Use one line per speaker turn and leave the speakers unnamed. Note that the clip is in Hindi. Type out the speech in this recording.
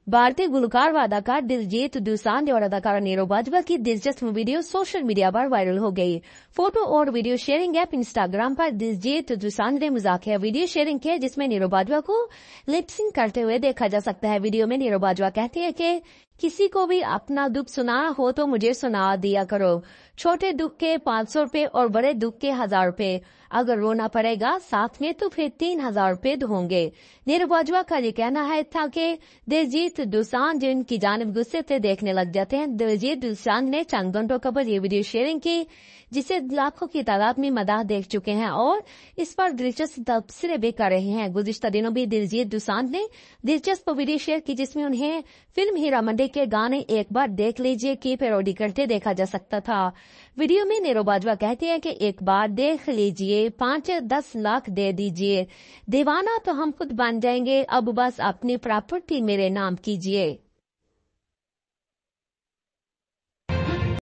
भारतीय गुलकार व अदाकार दिलजीत दोसांझ और अदाकारा नीरू बाजवा की दिलचस्प वीडियो सोशल मीडिया पर वायरल हो गई। फोटो और वीडियो शेयरिंग ऐप इंस्टाग्राम पर दिलजीत दोसांझ ने मजाकिया वीडियो शेयरिंग की, जिसमें नीरू बाजवा को लिपसिंग करते हुए देखा जा सकता है। वीडियो में नीरू बाजवा कहती है कि किसी को भी अपना दुख सुनाना हो तो मुझे सुना दिया करो। छोटे दुख के 500 रुपए और बड़े दुख के 1000 रुपए। अगर रोना पड़ेगा साथ में तो फिर 3000 रुपए होंगे। नीरू बाजवा का ये कहना है था कि दिलजीत दोसांझ उनकी जानिब गुस्से से देखने लग जाते हैं। दिलजीत दोसांझ ने चंद घंटों कबल ये वीडियो शेयरिंग की, जिसे लाखों की तादाद में मदाह देख चुके हैं और इस पर दिलचस्प तबसरे भी कर रहे हैं। गुज़िश्ता दिनों भी दिलजीत दोसांझ ने दिलचस्प वीडियो शेयर की, जिसमें उन्हें फिल्म हीरा मंडी के गाने एक बार देख लीजिए की पैरोडी करते देखा जा सकता था। वीडियो में नीरू बाजवा कहती है कि एक बार देख लीजिए, 5-10 लाख दे दीजिए, दीवाना तो हम खुद बन जाएंगे, अब बस अपनी प्रॉपर्टी मेरे नाम कीजिए।